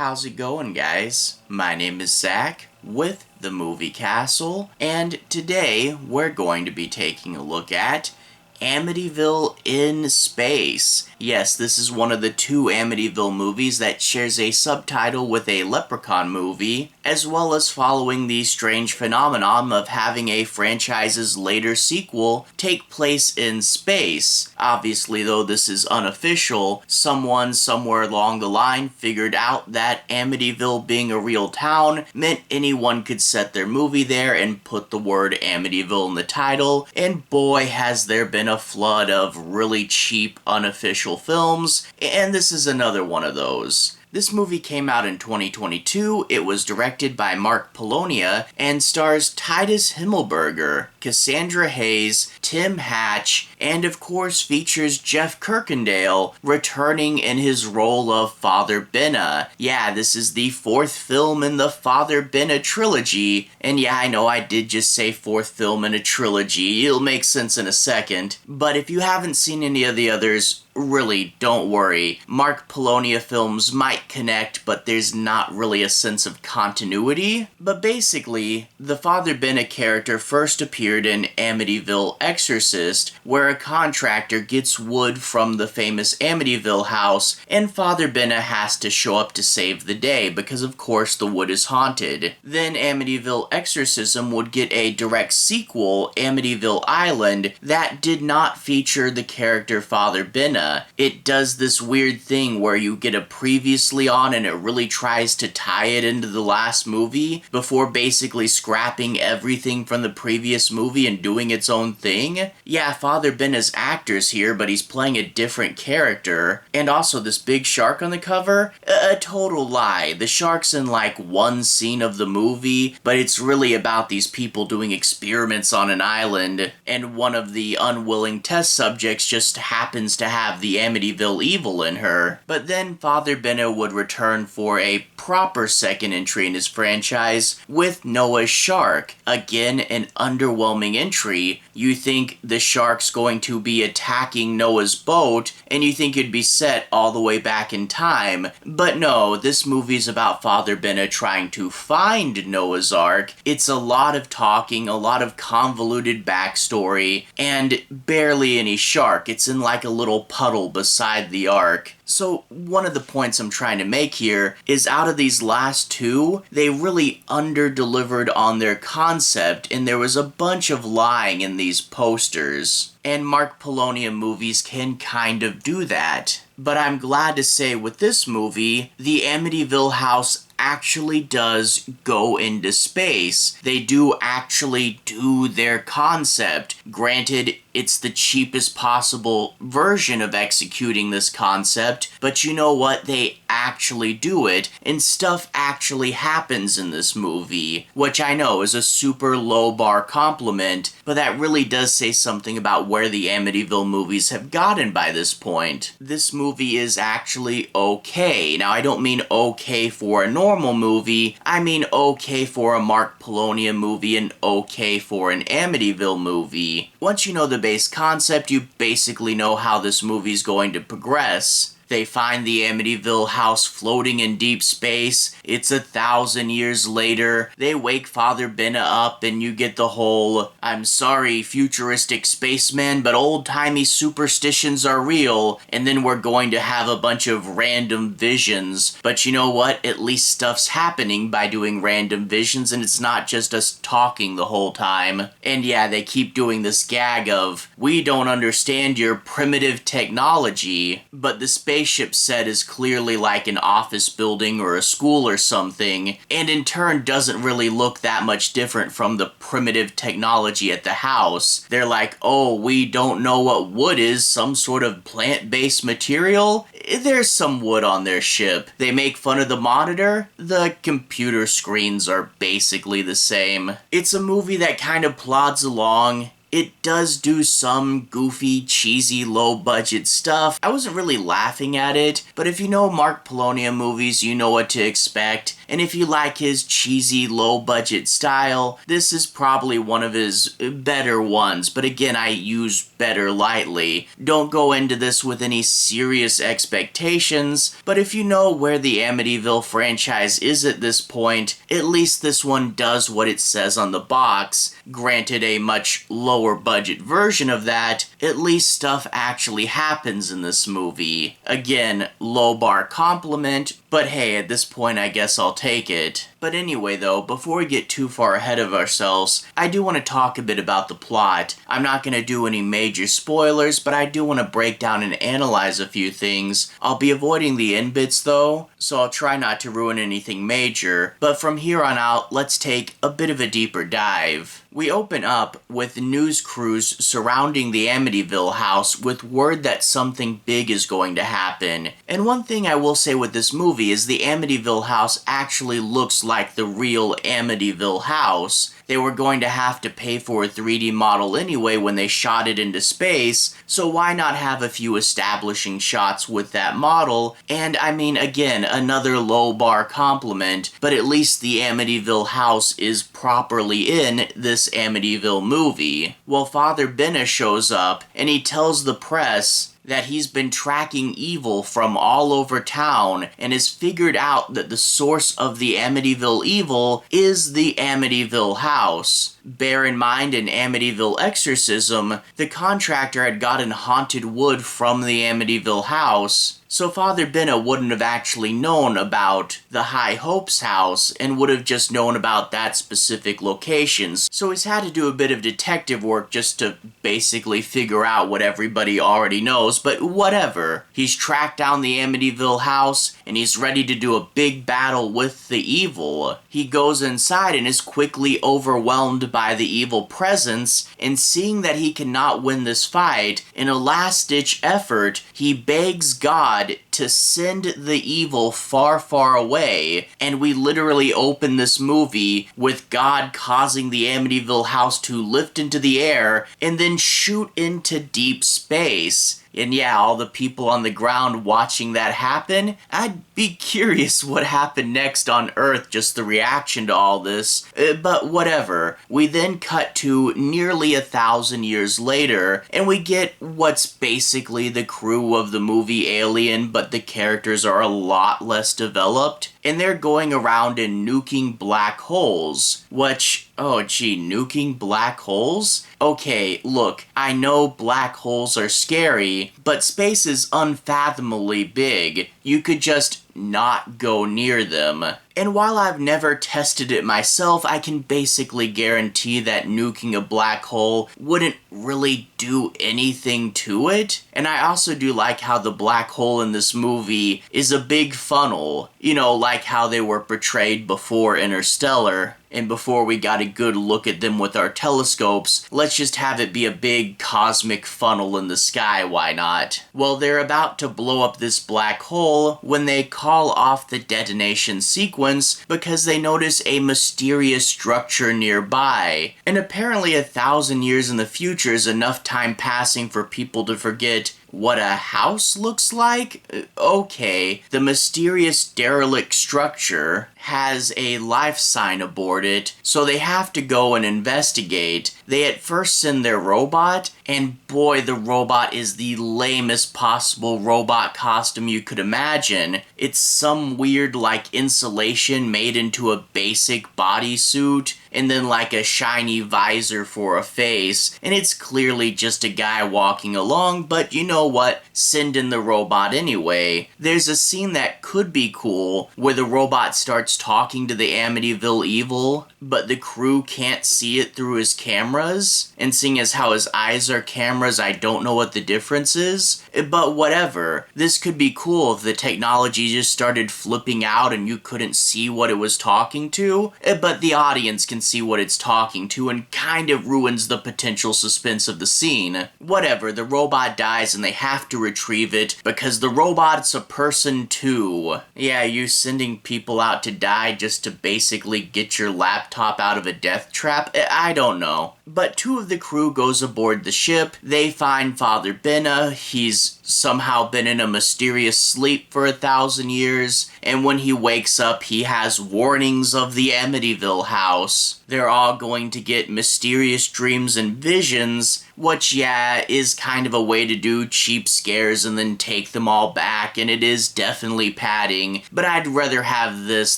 How's it going, guys? My name is Zach with the Movie Castle, and today we're going to be taking a look at Amityville In Space. Yes, this is one of the two Amityville movies that shares a subtitle with a Leprechaun movie, as well as following the strange phenomenon of having a franchise's later sequel take place in space. Obviously, though this is unofficial, someone somewhere along the line figured out that Amityville being a real town meant anyone could set their movie there and put the word Amityville in the title, and boy has there been a flood of really cheap unofficial films, and this is another one of those. This movie came out in 2022, it was directed by Mark Polonia, and stars Titus Himmelberger, Cassandra Hayes, Tim Hatch, and of course features Jeff Kirkendall returning in his role of Father Benna. Yeah, this is the fourth film in the Father Benna trilogy, and yeah, I know I did just say fourth film in a trilogy, it'll make sense in a second, but if you haven't seen any of the others, really, don't worry. Mark Polonia films might connect, but there's not really a sense of continuity. But basically, the Father Benna character first appeared in Amityville Exorcist, where a contractor gets wood from the famous Amityville house, and Father Benna has to show up to save the day, because of course the wood is haunted. Then Amityville Exorcism would get a direct sequel, Amityville Island, that did not feature the character Father Benna. It does this weird thing where you get a previously on and it really tries to tie it into the last movie before basically scrapping everything from the previous movie and doing its own thing. Yeah, Father Benna's actor's here, but he's playing a different character. And also this big shark on the cover? A total lie. The shark's in like one scene of the movie, but it's really about these people doing experiments on an island, and one of the unwilling test subjects just happens to have the Amityville evil in her. But then Father Benna would return for a proper second entry in his franchise with Noah's Shark. Again, an underwhelming entry. You think the shark's going to be attacking Noah's boat, and you think it'd be set all the way back in time. But no, this movie's about Father Benna trying to find Noah's Ark. It's a lot of talking, a lot of convoluted backstory, and barely any shark. It's in like a little puddle beside the ark. So one of the points I'm trying to make here is out of these last two, they really under-delivered on their concept, and there was a bunch of lying in these posters. And Mark Polonia movies can kind of do that. But I'm glad to say with this movie, the Amityville house actually does go into space. They do actually do their concept. Granted, it's the cheapest possible version of executing this concept, but you know what? They actually do it, and stuff actually happens in this movie, which I know is a super low bar compliment, but that really does say something about where the Amityville movies have gotten by this point. This movie is actually okay. Now, I don't mean okay for a normal movie, I mean okay for a Mark Polonia movie and okay for an Amityville movie. Once you know the base concept, you basically know how this movie's going to progress. They find the Amityville house floating in deep space. It's 1,000 years later. They wake Father Benna up and you get the whole, I'm sorry, futuristic spaceman, but old-timey superstitions are real, and then we're going to have a bunch of random visions. But you know what? At least stuff's happening by doing random visions, and it's not just us talking the whole time. And yeah, they keep doing this gag of, we don't understand your primitive technology, but the spaceship set is clearly like an office building or a school or something, and in turn doesn't really look that much different from the primitive technology at the house. They're like, oh, we don't know what wood is, some sort of plant-based material? There's some wood on their ship. They make fun of the monitor? The computer screens are basically the same. It's a movie that kind of plods along. it does do some goofy, cheesy, low-budget stuff. I wasn't really laughing at it, but if you know Mark Polonia movies, you know what to expect. And if you like his cheesy, low-budget style, this is probably one of his better ones. But again, I use better lightly. Don't go into this with any serious expectations, but if you know where the Amityville franchise is at this point, at least this one does what it says on the box. Granted, a much lower budget version of that, at least stuff actually happens in this movie. Again, low bar compliment, but hey, at this point I guess I'll take it. But anyway though, before we get too far ahead of ourselves, I do want to talk a bit about the plot. I'm not going to do any major spoilers, but I do want to break down and analyze a few things. I'll be avoiding the end bits though, so I'll try not to ruin anything major. But from here on out, let's take a bit of a deeper dive. We open up with news crews surrounding the Amityville house with word that something big is going to happen. And one thing I will say with this movie is the Amityville house actually looks like the real Amityville house. They were going to have to pay for a 3D model anyway when they shot it into space, so why not have a few establishing shots with that model? And I mean, again, another low bar compliment, but at least the Amityville house is properly in this Amityville movie. Well, Father Benna shows up and he tells the press that he's been tracking evil from all over town and has figured out that the source of the Amityville evil is the Amityville house. Bear in mind, in Amityville Exorcism, the contractor had gotten haunted wood from the Amityville house, so Father Benna wouldn't have actually known about the High Hopes house and would have just known about that specific location. So he's had to do a bit of detective work just to basically figure out what everybody already knows, but whatever. He's tracked down the Amityville house and he's ready to do a big battle with the evil. He goes inside and is quickly overwhelmed by the evil presence, and seeing that he cannot win this fight, in a last-ditch effort, he begs God to send the evil far, far away, and we literally open this movie with God causing the Amityville house to lift into the air and then shoot into deep space. And yeah, all the people on the ground watching that happen, I'd be curious what happened next on Earth, just the reaction to all this. But whatever. We then cut to nearly 1,000 years later, and we get what's basically the crew of the movie Alien, but the characters are a lot less developed. And they're going around and nuking black holes, which, oh gee, nuking black holes? Okay, look, I know black holes are scary, but space is unfathomably big. You could just not go near them. And while I've never tested it myself, I can basically guarantee that nuking a black hole wouldn't really do anything to it. And I also do like how the black hole in this movie is a big funnel. You know, like how they were portrayed before Interstellar. And before we got a good look at them with our telescopes, let's just have it be a big cosmic funnel in the sky, why not? Well, they're about to blow up this black hole when they call off the detonation sequence because they notice a mysterious structure nearby. And apparently 1,000 years in the future is enough time passing for people to forget what a house looks like? Okay, the mysterious derelict structure has a life sign aboard it, so they have to go and investigate. They at first send their robot, and boy, the robot is the lamest possible robot costume you could imagine. It's some weird, like, insulation made into a basic bodysuit, and then like a shiny visor for a face, and it's clearly just a guy walking along, but you know what? Send in the robot anyway. There's a scene that could be cool, where the robot starts talking to the Amityville evil, but the crew can't see it through his cameras, and seeing as how his eyes are cameras, I don't know what the difference is, but whatever. This could be cool if the technology just started flipping out and you couldn't see what it was talking to, but the audience can see what it's talking to and kind of ruins the potential suspense of the scene. Whatever, the robot dies and they have to retrieve it because the robot's a person too. Yeah, you sending people out to die just to basically get your laptop out of a death trap? I don't know. But two of the crew goes aboard the ship. They find Father Benna. He's somehow been in a mysterious sleep for 1,000 years, and when he wakes up, he has warnings of the Amityville house. They're all going to get mysterious dreams and visions, which, yeah, is kind of a way to do cheap scares and then take them all back, and it is definitely padding, but I'd rather have this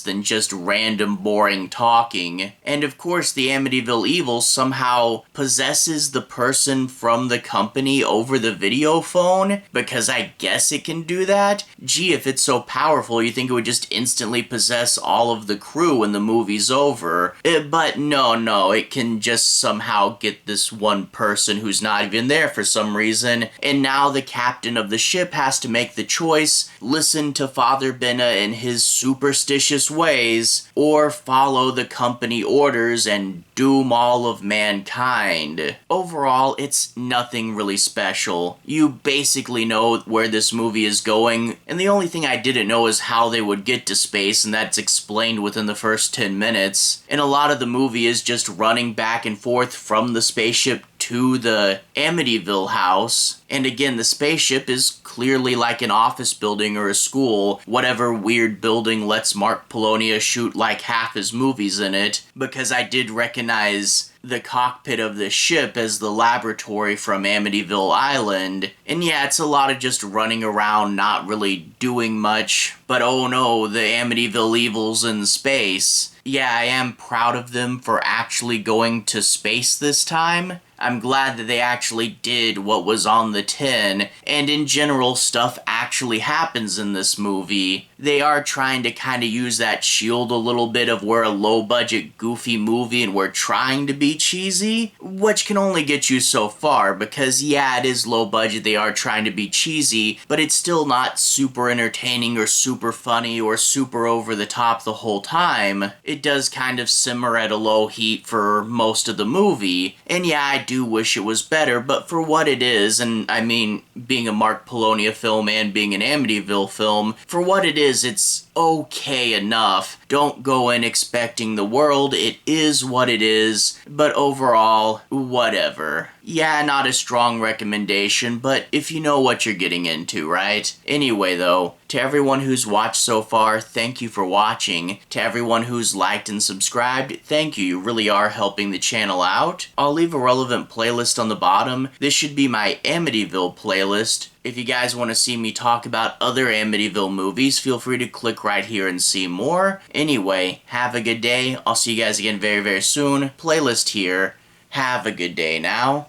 than just random boring talking. And of course, the Amityville Evil somehow possesses the person from the company over the video phone, because I guess it can do that? Gee, if it's so powerful, you think it would just instantly possess all of the crew when the movie's over. But no, it can just somehow get this one person who's not even there for some reason, and now the captain of the ship has to make the choice: listen to Father Benna and his superstitious ways, or follow the company orders and doom all of mankind. Overall, it's nothing really special. You basically know where this movie is going, and the only thing I didn't know is how they would get to space, and that's explained within the first 10 minutes. And a lot of the movie is just running back and forth from the spaceship to the Amityville house. And again, the spaceship is clearly like an office building or a school, whatever weird building lets Mark Polonia shoot like half his movies in it, because I did recognize the cockpit of the ship as the laboratory from Amityville Island. And yeah, it's a lot of just running around, not really doing much, but oh no, the Amityville Evil's in space. Yeah, I am proud of them for actually going to space this time. I'm glad that they actually did what was on the tin, and in general, stuff actually happens in this movie. They are trying to kind of use that shield a little bit of we're a low-budget, goofy movie and we're trying to be cheesy, which can only get you so far, because yeah, it is low budget, they are trying to be cheesy, but it's still not super entertaining or super funny or super over the top the whole time. It does kind of simmer at a low heat for most of the movie, and yeah, I do wish it was better, but for what it is, and I mean, being a Mark Polonia film and being an Amityville film, for what it is, it's okay enough. Don't go in expecting the world, it is what it is, but overall, whatever. Yeah, not a strong recommendation, but if you know what you're getting into, right? Anyway though, to everyone who's watched so far, thank you for watching. To everyone who's liked and subscribed, thank you, you really are helping the channel out. I'll leave a relevant playlist on the bottom. This should be my Amityville playlist. If you guys want to see me talk about other Amityville movies, feel free to click right here and see more. Anyway, have a good day. I'll see you guys again very, very soon. Playlist here. Have a good day now.